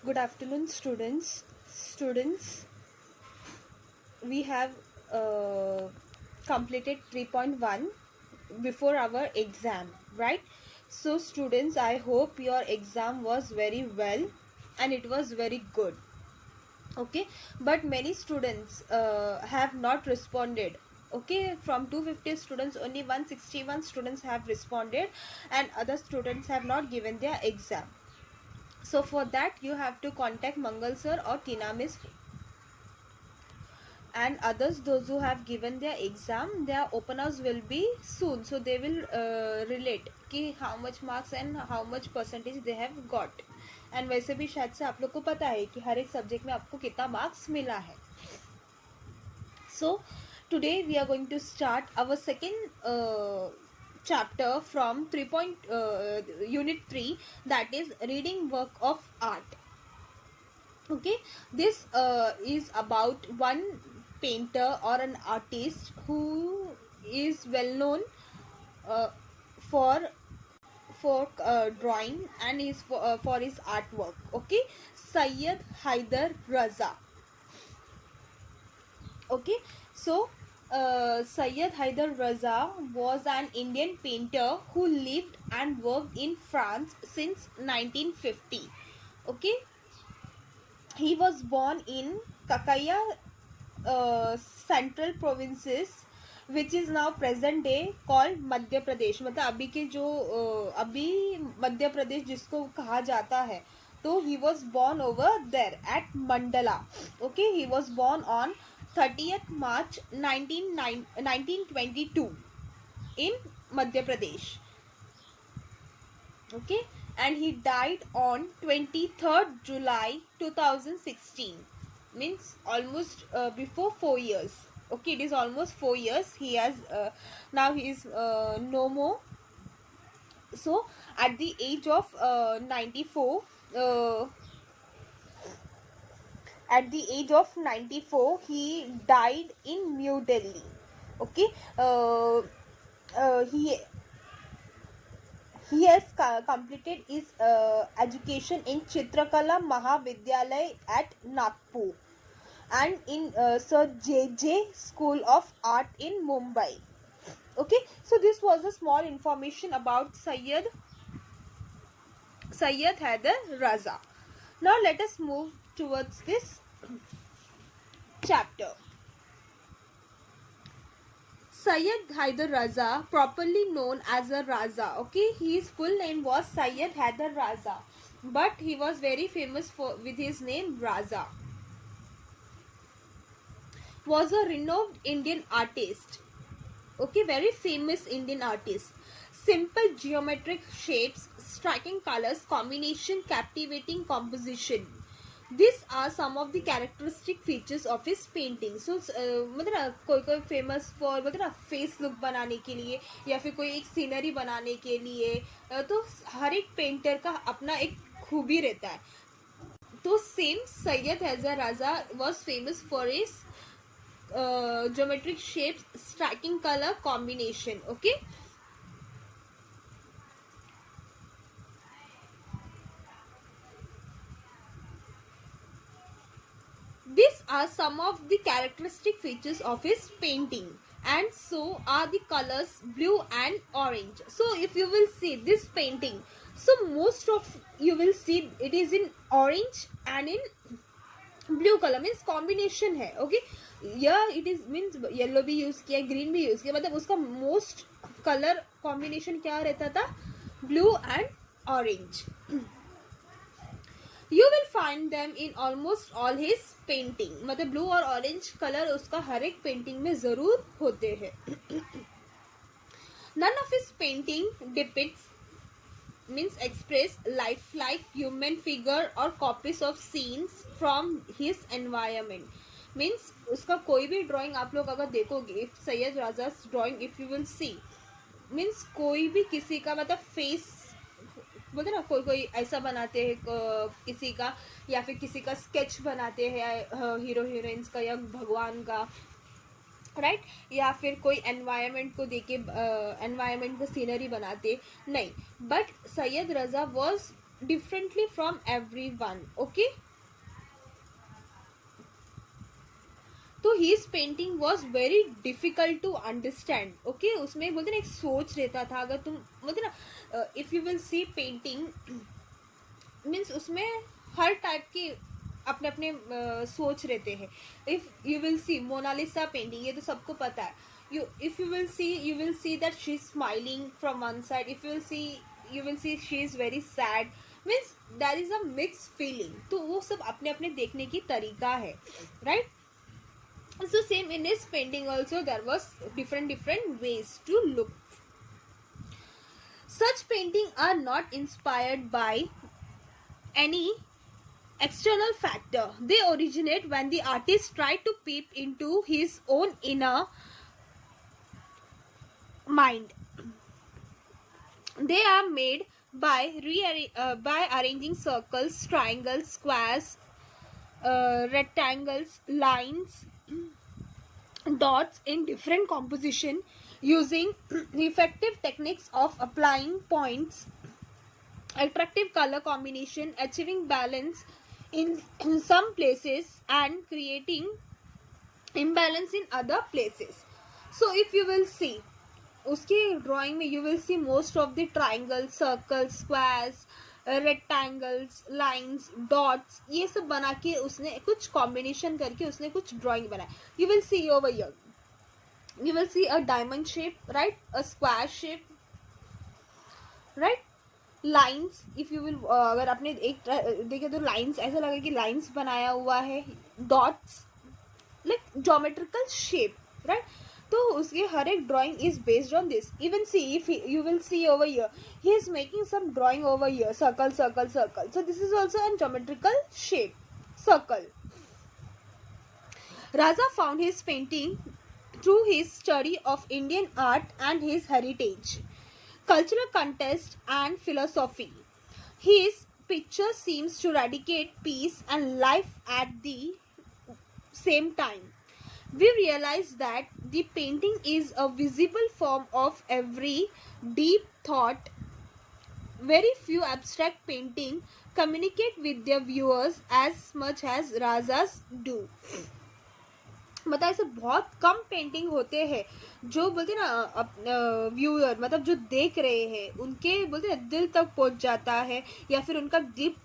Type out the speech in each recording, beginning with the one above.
Good afternoon, students. Students, we have completed 3.1 before our exam, right? So, students, I hope your exam was very well and it was very good. Okay, but many students have not responded. Okay, from 250 students, only 161 students have responded, and other students have not given their exam. So for that you have to contact Mangal sir or Tina miss, and others those who have given their exam, their open house will be soon, so they will relate कि how much marks and how much percentage they have got. And वैसे भी शायद से आप लोग को पता है कि हर एक सब्जेक्ट में आपको कितना मार्क्स मिला है. So today we are going to start our second chapter from unit 3, that is reading work of art. Okay, this is about one painter or an artist who is well known uh, for drawing and is for his artwork. Okay, Sayyid Haider Raza. Okay, so Sayyid Haider Raza was an Indian painter who lived and worked in France since 1950. Okay, he was born in Kakaya central provinces which is now present day called Madhya Pradesh. मतलब अभी के जो अभी मध्य प्रदेश जिसको कहा जाता है, तो he was born over there at Mandla. Okay, he was born on 30th March 1922 in Madhya Pradesh. Okay, and he died on 23rd July 2016. Means almost before 4 years. Okay, it is almost 4 years. He has now he is no more. So at the age of 94, at the age of 94 he died in New Delhi. Okay, he has completed his education in Chitrakala Mahavidyalay at Nagpur and in Sir J.J. School of Art in Mumbai. Okay, so this was a small information about Sayyid Haider Raza. Now let us move towards this chapter. Sayyid Haider Raza, properly known as a Raza. Okay, his full name was Sayyid Haider Raza, but he was very famous with his name Raza. Was a renowned Indian artist. Okay, very famous Indian artist. Simple geometric shapes, striking colors combination, captivating composition. These are some of the characteristic features of his painting. So मतलब कोई famous for मतलब face look बनाने के लिए या फिर कोई एक सीनरी बनाने के लिए, तो हर एक पेंटर का अपना एक खूबी रहता है. तो same Syed Haider Raza was famous for his geometric shapes, striking color combination. Okay, these are some of the characteristic features of his painting, and so are the colors blue and orange. So if you will see this painting, so most of you will see it is in orange and in blue color, means combination है. Okay, yeah, it is means yellow भी use किया, green भी use किया, मतलब उसका most colour combination क्या रहता था, blue and orange. You will find them in almost all his painting. मतलब ब्लू और ऑरेंज कलर उसका हर एक पेंटिंग में जरूर होते हैं. None of his painting depicts means express lifelike human figure or copies of scenes from his environment. Means उसका कोई भी ड्राइंग आप लोग अगर देखोगे, Syed राजा's drawing if you will see, means कोई भी किसी का मतलब फेस बोलते ना, कोई ऐसा बनाते हैं किसी का, या फिर किसी का स्केच बनाते हैं हीरो हीरोइंस का या भगवान का, राइट, या फिर कोई एनवायरनमेंट को देके एनवायरनमेंट को सीनरी बनाते नहीं. But Syed Raza was differently from everyone. Okay, तो his painting was very difficult to understand. Okay, उसमें बोलते ना एक सोच रहता था. अगर तुम बोलते ना if you will see painting means उसमें हर टाइप की अपने अपने सोच रहते हैं. If you will see Mona Lisa painting, ये तो सबको पता है. If you will see that she's smiling from one side. If you will see she is very sad, means there is a mixed feeling. तो वो सब अपने अपने देखने की तरीका है, right? So same in his painting also, there was different ways to look. Such painting are not inspired by any external factor. They originate when the artist tried to peep into his own inner mind. They are made by arranging circles, triangles, squares, rectangles, lines, dots in different composition, using effective techniques of applying points, attractive color combination, achieving balance in some places and creating imbalance in other places. So if you will see उसके drawing में you will see most of the triangles, circles, squares, rectangles, lines, dots, ये सब बना के उसने कुछ combination करके उसने कुछ drawing बनाया. You will see over here, you will see a diamond shape, right? A square shape, right? Lines, if you will अगर आपने एक देखे तो lines ऐसा लगा कि lines बनाया हुआ है. Dots, like geometrical shape, right? तो उसके हर एक drawing is based on this. Even see, if you will see over here, he is making some drawing over here, circle, circle, circle. So this is also a geometrical shape, circle. Raza found his painting through his study of Indian art and his heritage, cultural context and philosophy. His picture seems to radiate peace and life at the same time. We realize that the painting is a visible form of every deep thought. Very few abstract painting communicate with their viewers as much as Raza's do. मतलब ऐसे बहुत कम painting होते हैं जो बोलते ना viewer मतलब जो देख रहे हैं उनके बोलते ना दिल तक पहुंच जाता है या फिर उनका डीप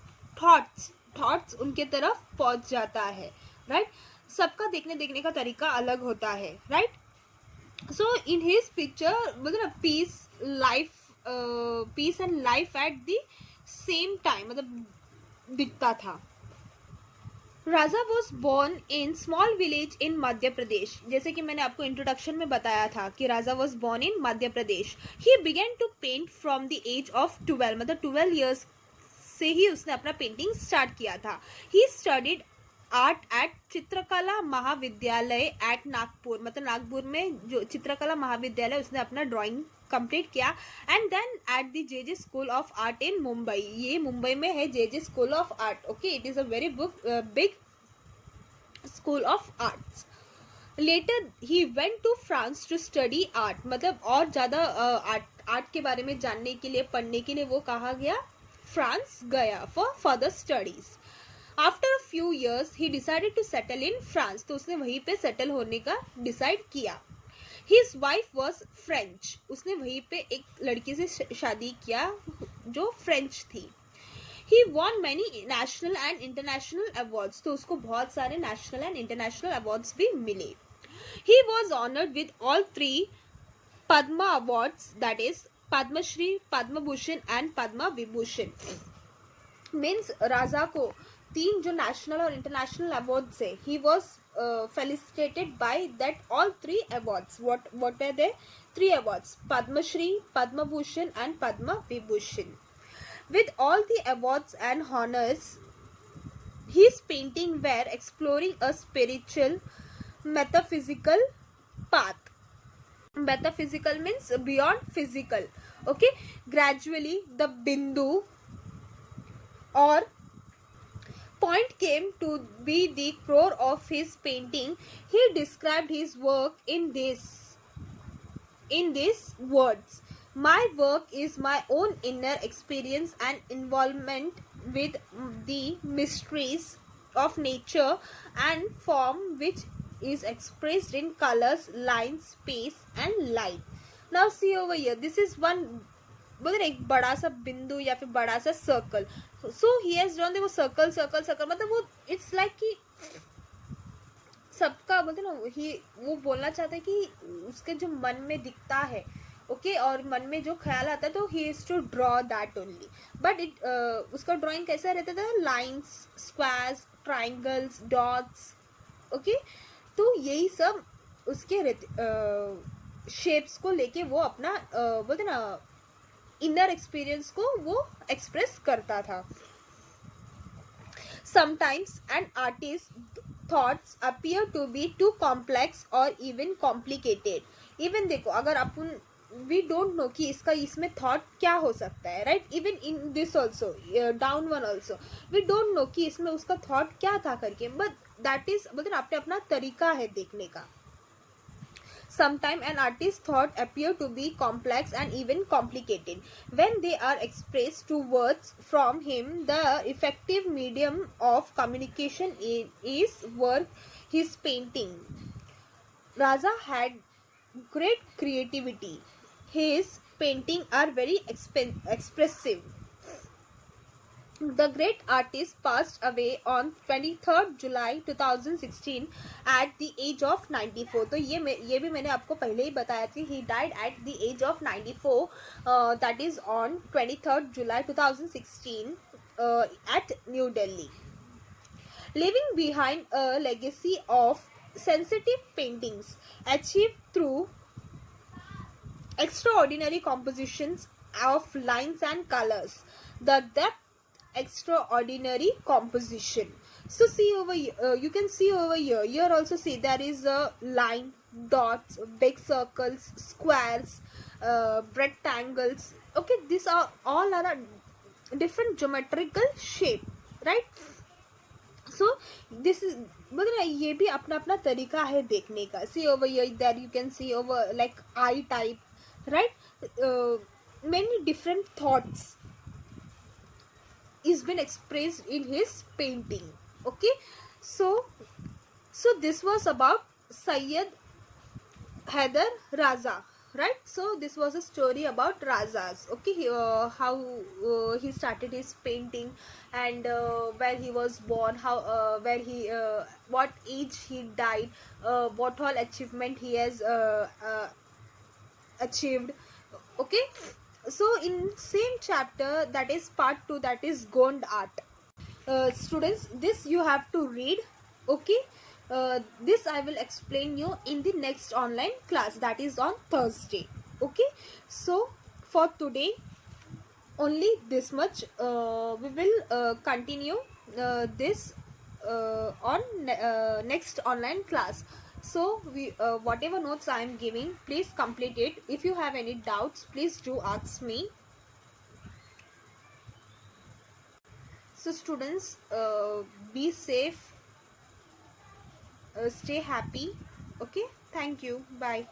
थॉट्स उनके तरफ पहुंच जाता है, राइट? सबका देखने का तरीका अलग होता है, right? So in his picture बोलते ना peace and life at the same time मतलब दिखता था. Raja was born in small village in Madhya Pradesh. जैसे कि मैंने आपको इंट्रोडक्शन में बताया था कि Raja was born in Madhya Pradesh. He began to paint from the age of 12 मतलब 12 ईयर्स से ही उसने अपना पेंटिंग स्टार्ट किया था. ही स्टडीड आर्ट एट चित्रकला महाविद्यालय एट नागपुर मतलब नागपुर में जो चित्रकला महाविद्यालय उसने अपना ड्राइंग कंप्लीट किया. And then at the JJ school of art in Mumbai. ये मुंबई में है JJ school of art. Okay, it is a very big school of arts. Later he went to France to study art मतलब और ज़्यादा art के बारे में जानने के लिए पढ़ने के लिए वो कहाँ गया? फ्रांस गया for further studies. After a few years he decided to settle in France. तो उसने वहीं पे सेटल होने का डिसाइड किया. His wife was French. उसने वहीं पे एक लड़की से शादी किया जो फ्रेंच थी. He won many national and international awards. तो उसको बहुत सारे नेशनल एंड इंटरनेशनल अवार्ड्स भी मिले. He was honoured with all 3 Padma awards, that is Padma Shri, Padma Bhushan and Padma Vibhushan. Means Raja को 3 जो नेशनल और इंटरनेशनल अवार्ड्स है, he was felicitated by that all 3 awards. What are they? 3 awards: Padma Shri, Padma Bhushan and Padma Vibhushan. With all the awards and honors, his painting were exploring a spiritual, metaphysical path. Metaphysical means beyond physical. Okay, gradually the bindu or point came to be the core of his painting. He described his work in these words: My work is my own inner experience and involvement with the mysteries of nature and form, which is expressed in colors, lines, space and light. Now see over here, this is one, बोलते ना एक बड़ा सा बिंदु या फिर बड़ा सा circle. So he has drawn, देखो सर्कल सर्कल सर्कल, मतलब वो इट्स लाइक कि सबका बोलते ना वो बोलना चाहता है कि उसके जो मन में दिखता है, ओके और मन में जो ख्याल आता है तो he is to draw that only. But it उसका ड्राइंग कैसा रहता था, lines, squares, triangles, dots, okay. तो यही सब उसके शेप्स को लेके वो अपना बोलते ना इनर एक्सपीरियंस को वो एक्सप्रेस करता था. Sometimes an artist thoughts appear to be too complex or even complicated. Even देखो अगर अपन we don't know कि इसमें thought क्या हो सकता है, right? Even in this also, down one also, we don't know कि इसमें उसका thought क्या था करके, but that is बोलते ना अपने अपना तरीका है देखने का. Sometimes an artist's thought appear to be complex and even complicated. When they are expressed to words from him, the effective medium of communication is work, his painting. Raza had great creativity. His paintings are very expressive. The great artist passed away on 23rd July 2016 at the age of 94. तो ये भी मैंने आपको पहले ही बताया थी. He died at the age of 94. That is on 23rd July 2016 at New Delhi. Leaving behind a legacy of sensitive paintings achieved through extraordinary compositions of lines and colors. The depth, extraordinary composition. So see over here, you can see over here also see there is a line, dots, big circles, squares, rectangles, okay. These are all are different geometrical shape, right? So this is मतलब ये भी अपना अपना तरीका है देखने का. See over here, there you can see over like eye type, right? Many different thoughts is been expressed in his painting, okay. So this was about Syed Haider Raza, right? So this was a story about Razas, okay. How he started his painting and where he was born, how where he what age he died, what all achievement he has achieved, okay. So in same chapter, that is part 2, that is Gond art. Students, this you have to read, okay. This I will explain you in the next online class, that is on Thursday, okay. So for today only this much. We will continue this on next online class. So we whatever notes I am giving, please complete it. If you have any doubts, please do ask me. So students, be safe, stay happy, okay. Thank you, bye.